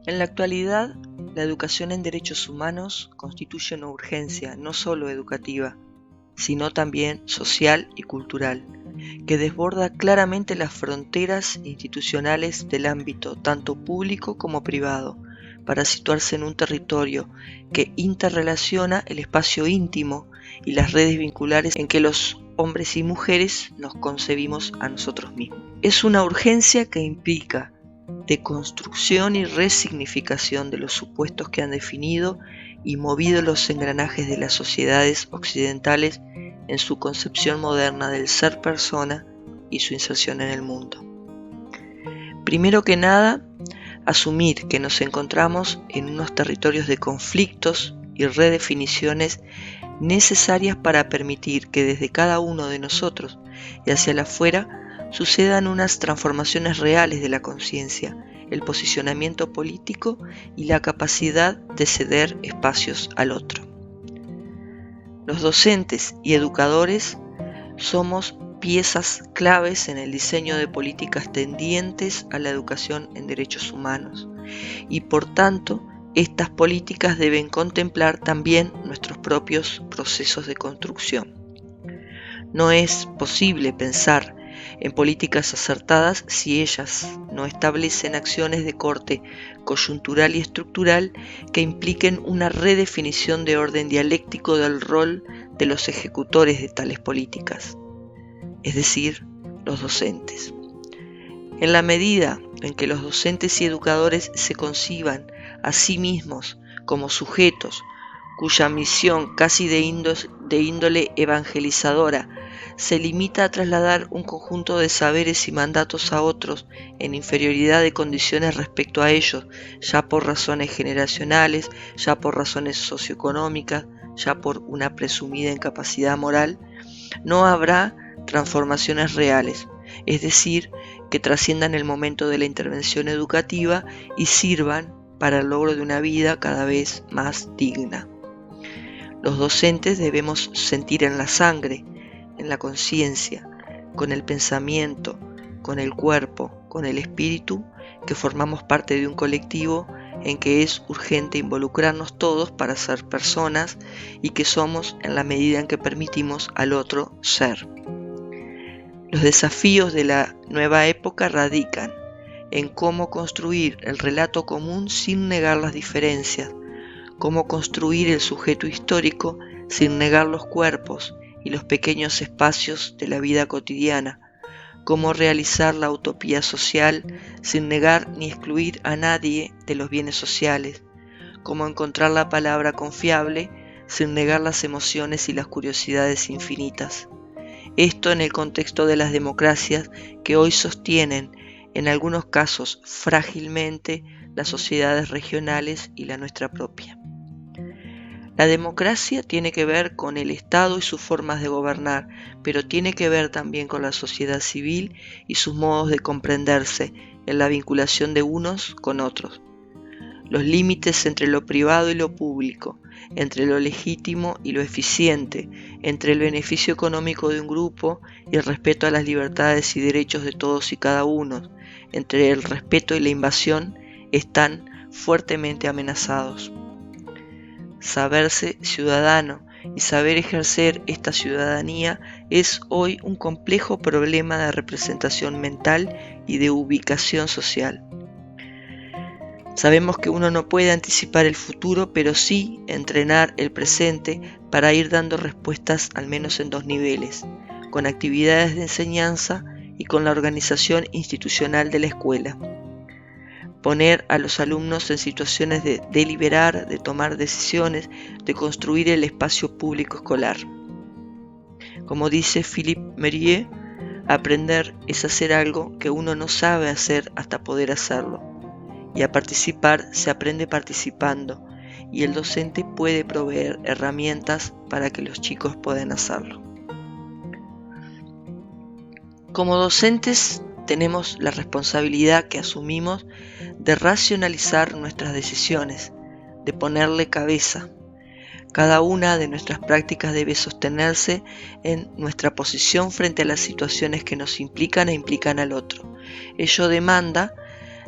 En la actualidad, la educación en derechos humanos constituye una urgencia no solo educativa, sino también social y cultural, que desborda claramente las fronteras institucionales del ámbito tanto público como privado, para situarse en un territorio que interrelaciona el espacio íntimo y las redes vinculares en que los hombres y mujeres nos concebimos a nosotros mismos. Es una urgencia que implica deconstrucción y resignificación de los supuestos que han definido y movido los engranajes de las sociedades occidentales en su concepción moderna del ser persona y su inserción en el mundo. Primero que nada, asumir que nos encontramos en unos territorios de conflictos y redefiniciones necesarias para permitir que desde cada uno de nosotros y hacia el afuera sucedan unas transformaciones reales de la conciencia, el posicionamiento político y la capacidad de ceder espacios al otro. Los docentes y educadores somos piezas claves en el diseño de políticas tendientes a la educación en derechos humanos y por tanto estas políticas deben contemplar también nuestros propios procesos de construcción. No es posible pensar en políticas acertadas si ellas no establecen acciones de corte coyuntural y estructural que impliquen una redefinición de orden dialéctico del rol de los ejecutores de tales políticas, es decir, los docentes. En la medida en que los docentes y educadores se conciban a sí mismos como sujetos cuya misión casi de índole evangelizadora se limita a trasladar un conjunto de saberes y mandatos a otros en inferioridad de condiciones respecto a ellos, ya por razones generacionales, ya por razones socioeconómicas, ya por una presumida incapacidad moral, no habrá transformaciones reales, es decir, que trasciendan el momento de la intervención educativa y sirvan para el logro de una vida cada vez más digna. Los docentes debemos sentir en la sangre, en la conciencia, con el pensamiento, con el cuerpo, con el espíritu, que formamos parte de un colectivo en que es urgente involucrarnos todos para ser personas y que somos en la medida en que permitimos al otro ser. Los desafíos de la nueva época radican en cómo construir el relato común sin negar las diferencias, cómo construir el sujeto histórico sin negar los cuerpos y los pequeños espacios de la vida cotidiana, cómo realizar la utopía social sin negar ni excluir a nadie de los bienes sociales, cómo encontrar la palabra confiable sin negar las emociones y las curiosidades infinitas. Esto en el contexto de las democracias que hoy sostienen, en algunos casos frágilmente, las sociedades regionales y la nuestra propia. La democracia tiene que ver con el Estado y sus formas de gobernar, pero tiene que ver también con la sociedad civil y sus modos de comprenderse en la vinculación de unos con otros. Los límites entre lo privado y lo público, entre lo legítimo y lo eficiente, entre el beneficio económico de un grupo y el respeto a las libertades y derechos de todos y cada uno, entre el respeto y la invasión, están fuertemente amenazados. Saberse ciudadano y saber ejercer esta ciudadanía es hoy un complejo problema de representación mental y de ubicación social. Sabemos que uno no puede anticipar el futuro, pero sí entrenar el presente para ir dando respuestas al menos en dos niveles, con actividades de enseñanza y con la organización institucional de la escuela. Poner a los alumnos en situaciones de deliberar, de tomar decisiones, de construir el espacio público escolar. Como dice Philippe Mérieux, aprender es hacer algo que uno no sabe hacer hasta poder hacerlo. Y a participar se aprende participando, y el docente puede proveer herramientas para que los chicos puedan hacerlo. Como docentes tenemos la responsabilidad que asumimos de racionalizar nuestras decisiones, de ponerle cabeza. Cada una de nuestras prácticas debe sostenerse en nuestra posición frente a las situaciones que nos implican e implican al otro. Ello demanda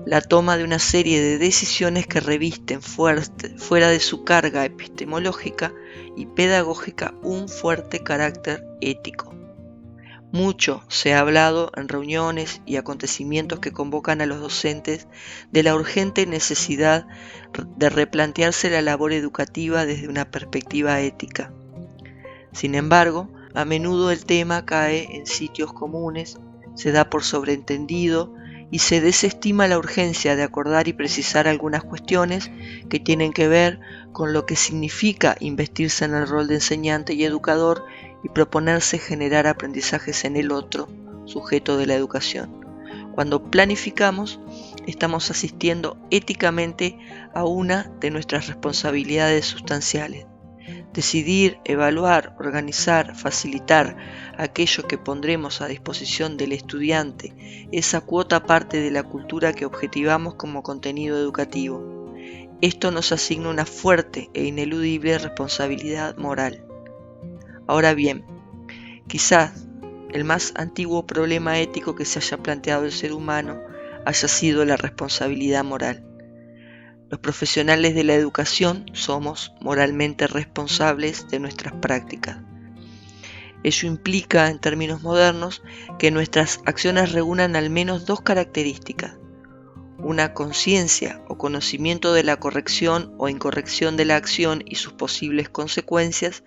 la toma de una serie de decisiones que revisten fuera de su carga epistemológica y pedagógica un fuerte carácter ético. Mucho se ha hablado en reuniones y acontecimientos que convocan a los docentes de la urgente necesidad de replantearse la labor educativa desde una perspectiva ética. Sin embargo, a menudo el tema cae en sitios comunes, se da por sobreentendido y se desestima la urgencia de acordar y precisar algunas cuestiones que tienen que ver con lo que significa investirse en el rol de enseñante y educador y proponerse generar aprendizajes en el otro, sujeto de la educación. Cuando planificamos, estamos asistiendo éticamente a una de nuestras responsabilidades sustanciales. Decidir, evaluar, organizar, facilitar aquello que pondremos a disposición del estudiante, esa cuota parte de la cultura que objetivamos como contenido educativo. Esto nos asigna una fuerte e ineludible responsabilidad moral. Ahora bien, quizás el más antiguo problema ético que se haya planteado el ser humano haya sido la responsabilidad moral. Los profesionales de la educación somos moralmente responsables de nuestras prácticas. Ello implica, en términos modernos, que nuestras acciones reúnan al menos dos características: una conciencia o conocimiento de la corrección o incorrección de la acción y sus posibles consecuencias,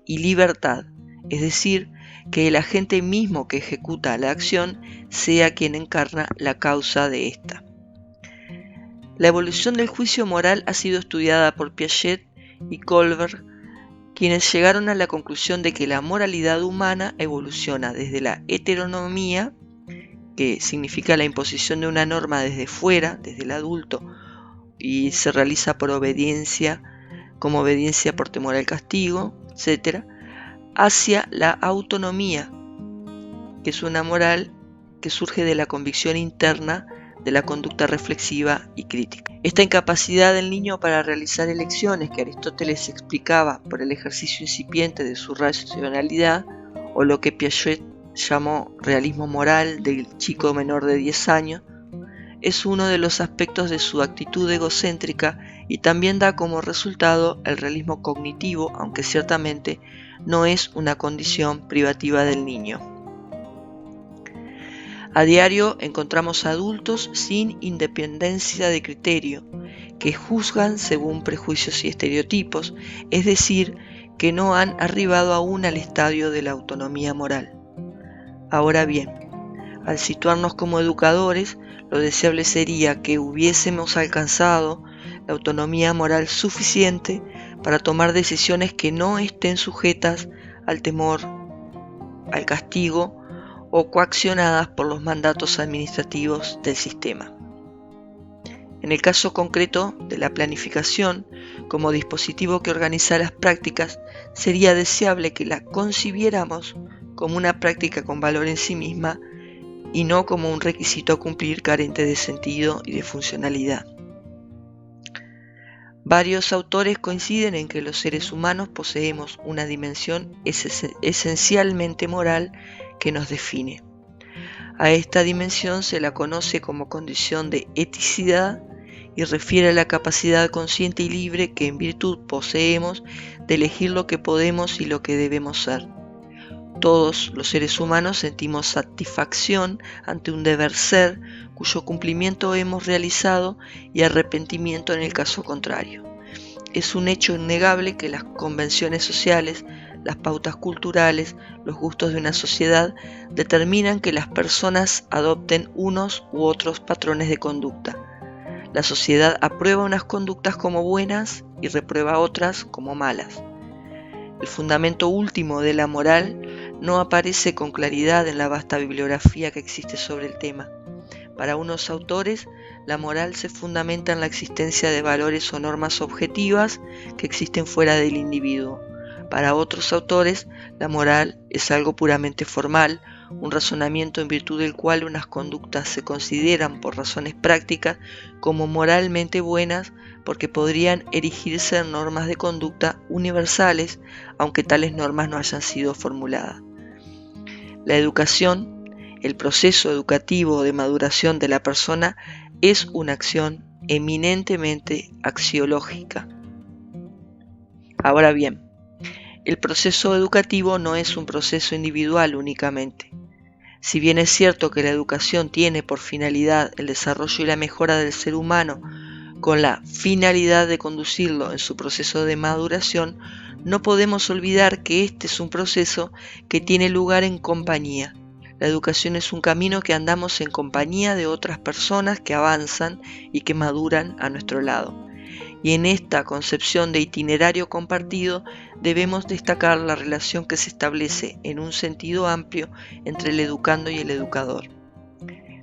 y libertad, es decir, que el agente mismo que ejecuta la acción sea quien encarna la causa de ésta. La evolución del juicio moral ha sido estudiada por Piaget y Kohlberg, quienes llegaron a la conclusión de que la moralidad humana evoluciona desde la heteronomía, que significa la imposición de una norma desde fuera, desde el adulto, y se realiza por obediencia, como obediencia por temor al castigo, etc., hacia la autonomía, que es una moral que surge de la convicción interna de la conducta reflexiva y crítica. Esta incapacidad del niño para realizar elecciones que Aristóteles explicaba por el ejercicio incipiente de su racionalidad, o lo que Piaget llamó realismo moral del chico menor de 10 años, es uno de los aspectos de su actitud egocéntrica y también da como resultado el realismo cognitivo, aunque ciertamente no es una condición privativa del niño. A diario encontramos adultos sin independencia de criterio, que juzgan según prejuicios y estereotipos, es decir, que no han arribado aún al estadio de la autonomía moral. Ahora bien, al situarnos como educadores, lo deseable sería que hubiésemos alcanzado la autonomía moral suficiente para tomar decisiones que no estén sujetas al temor, al castigo o coaccionadas por los mandatos administrativos del sistema. En el caso concreto de la planificación, como dispositivo que organiza las prácticas, sería deseable que la concibiéramos como una práctica con valor en sí misma y no como un requisito a cumplir carente de sentido y de funcionalidad. Varios autores coinciden en que los seres humanos poseemos una dimensión esencialmente moral que nos define. A esta dimensión se la conoce como condición de eticidad y refiere a la capacidad consciente y libre que en virtud poseemos de elegir lo que podemos y lo que debemos ser. Todos los seres humanos sentimos satisfacción ante un deber ser cuyo cumplimiento hemos realizado y arrepentimiento en el caso contrario. Es un hecho innegable que las convenciones sociales, las pautas culturales, los gustos de una sociedad determinan que las personas adopten unos u otros patrones de conducta. La sociedad aprueba unas conductas como buenas y reprueba otras como malas. El fundamento último de la moral no aparece con claridad en la vasta bibliografía que existe sobre el tema. Para unos autores, la moral se fundamenta en la existencia de valores o normas objetivas que existen fuera del individuo. Para otros autores, la moral es algo puramente formal, un razonamiento en virtud del cual unas conductas se consideran por razones prácticas como moralmente buenas porque podrían erigirse en normas de conducta universales, aunque tales normas no hayan sido formuladas. La educación, el proceso educativo de maduración de la persona, es una acción eminentemente axiológica. Ahora bien, el proceso educativo no es un proceso individual únicamente. Si bien es cierto que la educación tiene por finalidad el desarrollo y la mejora del ser humano con la finalidad de conducirlo en su proceso de maduración, no podemos olvidar que este es un proceso que tiene lugar en compañía. La educación es un camino que andamos en compañía de otras personas que avanzan y que maduran a nuestro lado. Y en esta concepción de itinerario compartido debemos destacar la relación que se establece en un sentido amplio entre el educando y el educador.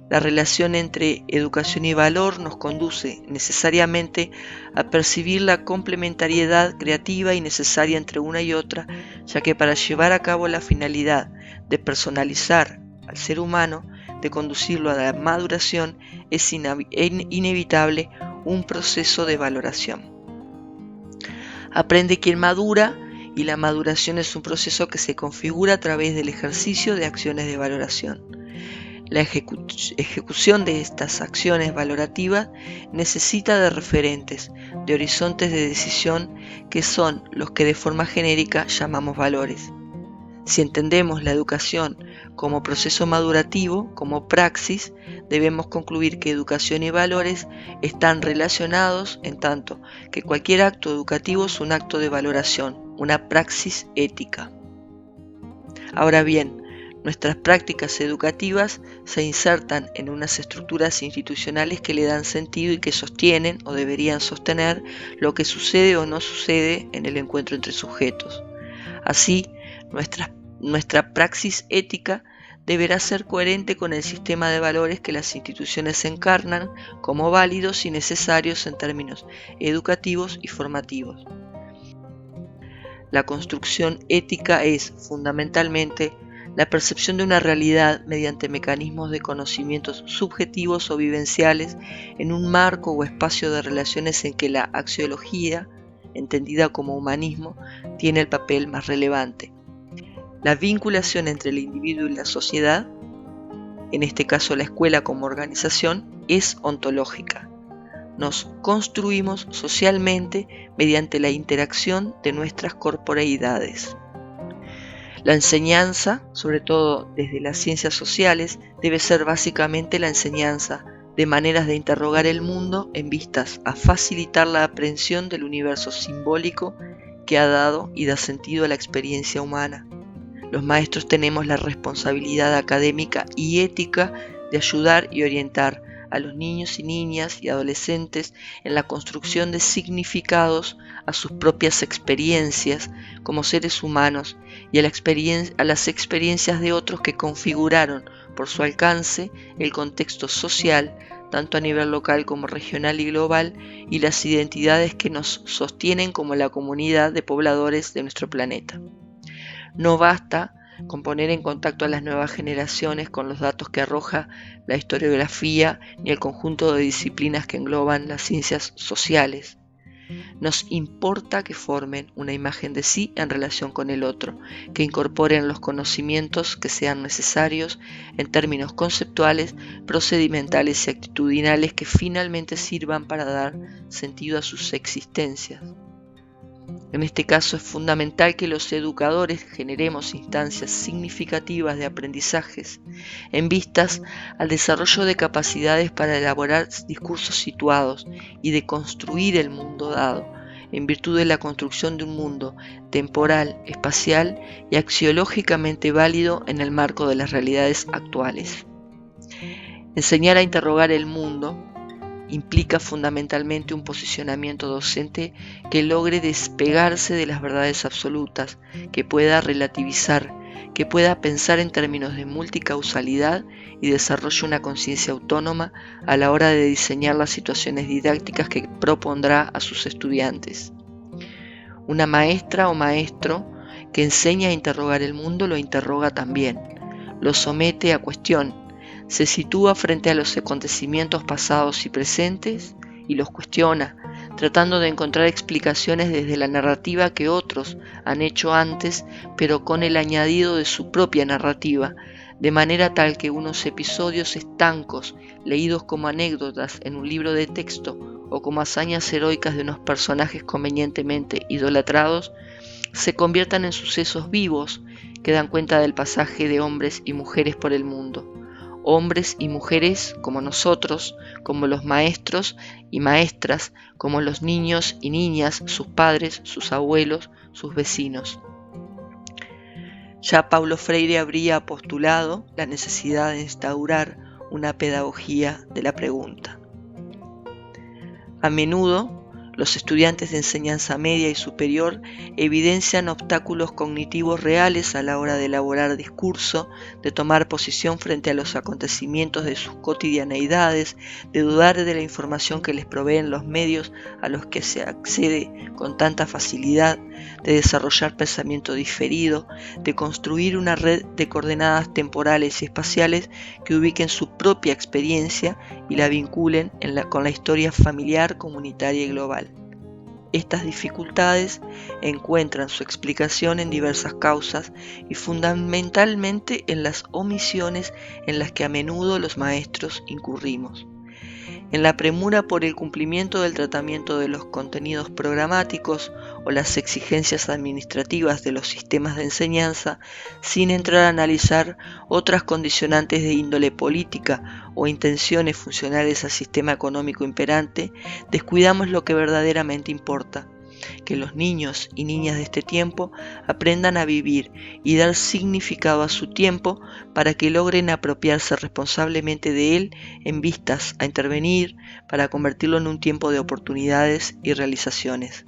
La relación entre educación y valor nos conduce necesariamente a percibir la complementariedad creativa y necesaria entre una y otra, ya que para llevar a cabo la finalidad de personalizar al ser humano, de conducirlo a la maduración, es inevitable un proceso de valoración. Aprende quien madura, y la maduración es un proceso que se configura a través del ejercicio de acciones de valoración. La ejecución de estas acciones valorativas necesita de referentes, de horizontes de decisión que son los que de forma genérica llamamos valores. Si entendemos la educación como proceso madurativo, como praxis, debemos concluir que educación y valores están relacionados en tanto que cualquier acto educativo es un acto de valoración, una praxis ética. Ahora bien, nuestras prácticas educativas se insertan en unas estructuras institucionales que le dan sentido y que sostienen o deberían sostener lo que sucede o no sucede en el encuentro entre sujetos. Así, nuestra praxis ética deberá ser coherente con el sistema de valores que las instituciones encarnan como válidos y necesarios en términos educativos y formativos. La construcción ética es, fundamentalmente, la percepción de una realidad mediante mecanismos de conocimientos subjetivos o vivenciales en un marco o espacio de relaciones en que la axiología, entendida como humanismo, tiene el papel más relevante. La vinculación entre el individuo y la sociedad, en este caso la escuela como organización, es ontológica. Nos construimos socialmente mediante la interacción de nuestras corporeidades. La enseñanza, sobre todo desde las ciencias sociales, debe ser básicamente la enseñanza de maneras de interrogar el mundo en vistas a facilitar la aprehensión del universo simbólico que ha dado y da sentido a la experiencia humana. Los maestros tenemos la responsabilidad académica y ética de ayudar y orientar a los niños y niñas y adolescentes en la construcción de significados a sus propias experiencias como seres humanos y a las experiencias de otros que configuraron por su alcance el contexto social, tanto a nivel local como regional y global, y las identidades que nos sostienen como la comunidad de pobladores de nuestro planeta. No basta con poner en contacto a las nuevas generaciones con los datos que arroja la historiografía ni el conjunto de disciplinas que engloban las ciencias sociales. Nos importa que formen una imagen de sí en relación con el otro, que incorporen los conocimientos que sean necesarios en términos conceptuales, procedimentales y actitudinales que finalmente sirvan para dar sentido a sus existencias. En este caso es fundamental que los educadores generemos instancias significativas de aprendizajes en vistas al desarrollo de capacidades para elaborar discursos situados y de construir el mundo dado, en virtud de la construcción de un mundo temporal, espacial y axiológicamente válido en el marco de las realidades actuales. Enseñar a interrogar el mundo implica fundamentalmente un posicionamiento docente que logre despegarse de las verdades absolutas, que pueda relativizar, que pueda pensar en términos de multicausalidad y desarrolle una conciencia autónoma a la hora de diseñar las situaciones didácticas que propondrá a sus estudiantes. Una maestra o maestro que enseña a interrogar el mundo lo interroga también, lo somete a cuestión, se sitúa frente a los acontecimientos pasados y presentes y los cuestiona, tratando de encontrar explicaciones desde la narrativa que otros han hecho antes, pero con el añadido de su propia narrativa, de manera tal que unos episodios estancos, leídos como anécdotas en un libro de texto o como hazañas heroicas de unos personajes convenientemente idolatrados, se conviertan en sucesos vivos que dan cuenta del pasaje de hombres y mujeres por el mundo. Hombres y mujeres como nosotros, como los maestros y maestras, como los niños y niñas, sus padres, sus abuelos, sus vecinos. Ya Paulo Freire habría postulado la necesidad de instaurar una pedagogía de la pregunta. A menudo, los estudiantes de enseñanza media y superior evidencian obstáculos cognitivos reales a la hora de elaborar discurso, de tomar posición frente a los acontecimientos de sus cotidianeidades, de dudar de la información que les proveen los medios a los que se accede con tanta facilidad, de desarrollar pensamiento diferido, de construir una red de coordenadas temporales y espaciales que ubiquen su propia experiencia y la vinculen con la historia familiar, comunitaria y global. Estas dificultades encuentran su explicación en diversas causas y fundamentalmente en las omisiones en las que a menudo los maestros incurrimos. En la premura por el cumplimiento del tratamiento de los contenidos programáticos o las exigencias administrativas de los sistemas de enseñanza, sin entrar a analizar otras condicionantes de índole política o intenciones funcionales al sistema económico imperante, descuidamos lo que verdaderamente importa: que los niños y niñas de este tiempo aprendan a vivir y dar significado a su tiempo para que logren apropiarse responsablemente de él en vistas a intervenir para convertirlo en un tiempo de oportunidades y realizaciones.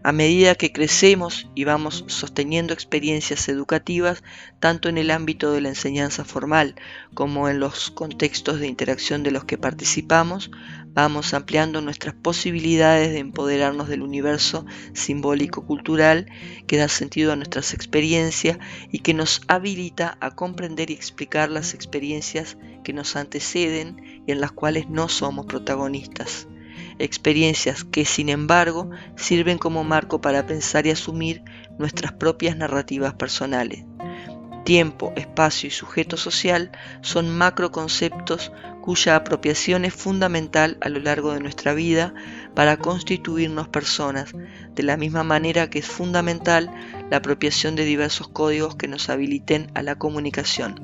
A medida que crecemos y vamos sosteniendo experiencias educativas, tanto en el ámbito de la enseñanza formal como en los contextos de interacción de los que participamos, vamos ampliando nuestras posibilidades de empoderarnos del universo simbólico-cultural que da sentido a nuestras experiencias y que nos habilita a comprender y explicar las experiencias que nos anteceden y en las cuales no somos protagonistas. Experiencias que, sin embargo, sirven como marco para pensar y asumir nuestras propias narrativas personales. Tiempo, espacio y sujeto social son macroconceptos cuya apropiación es fundamental a lo largo de nuestra vida para constituirnos personas, de la misma manera que es fundamental la apropiación de diversos códigos que nos habiliten a la comunicación.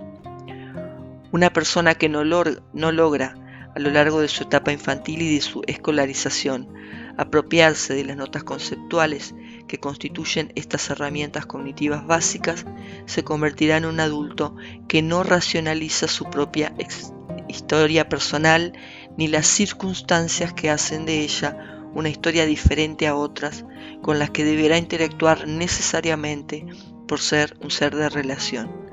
Una persona que no logra a lo largo de su etapa infantil y de su escolarización apropiarse de las notas conceptuales que constituyen estas herramientas cognitivas básicas, se convertirá en un adulto que no racionaliza su propia historia personal ni las circunstancias que hacen de ella una historia diferente a otras con las que deberá interactuar necesariamente por ser un ser de relación.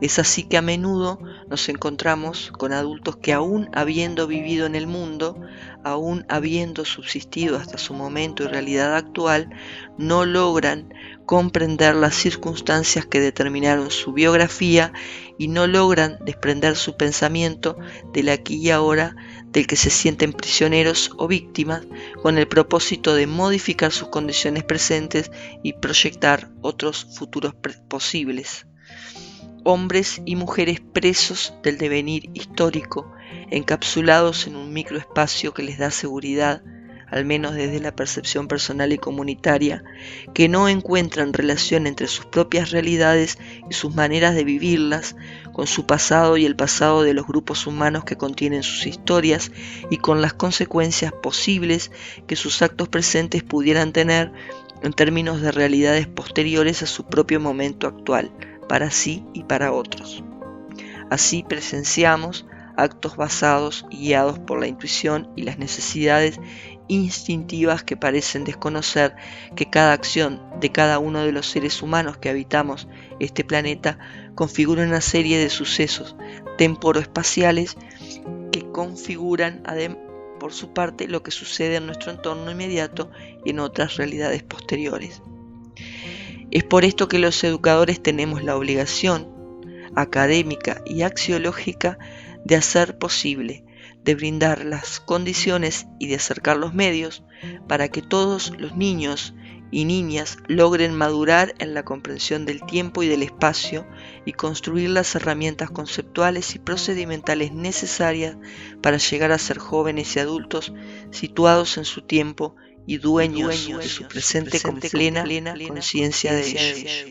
Es así que a menudo nos encontramos con adultos que, aún habiendo vivido en el mundo, aún habiendo subsistido hasta su momento y realidad actual, no logran comprender las circunstancias que determinaron su biografía y no logran desprender su pensamiento del aquí y ahora, del que se sienten prisioneros o víctimas, con el propósito de modificar sus condiciones presentes y proyectar otros futuros posibles. Hombres y mujeres presos del devenir histórico, encapsulados en un microespacio que les da seguridad, al menos desde la percepción personal y comunitaria, que no encuentran relación entre sus propias realidades y sus maneras de vivirlas, con su pasado y el pasado de los grupos humanos que contienen sus historias y con las consecuencias posibles que sus actos presentes pudieran tener en términos de realidades posteriores a su propio momento actual, para sí y para otros. Así presenciamos actos basados y guiados por la intuición y las necesidades instintivas que parecen desconocer que cada acción de cada uno de los seres humanos que habitamos este planeta configura una serie de sucesos temporoespaciales que configuran por su parte lo que sucede en nuestro entorno inmediato y en otras realidades posteriores. Es por esto que los educadores tenemos la obligación académica y axiológica de hacer posible, de brindar las condiciones y de acercar los medios para que todos los niños y niñas logren madurar en la comprensión del tiempo y del espacio y construir las herramientas conceptuales y procedimentales necesarias para llegar a ser jóvenes y adultos situados en su tiempo y dueños de su presente con plena conciencia de ello.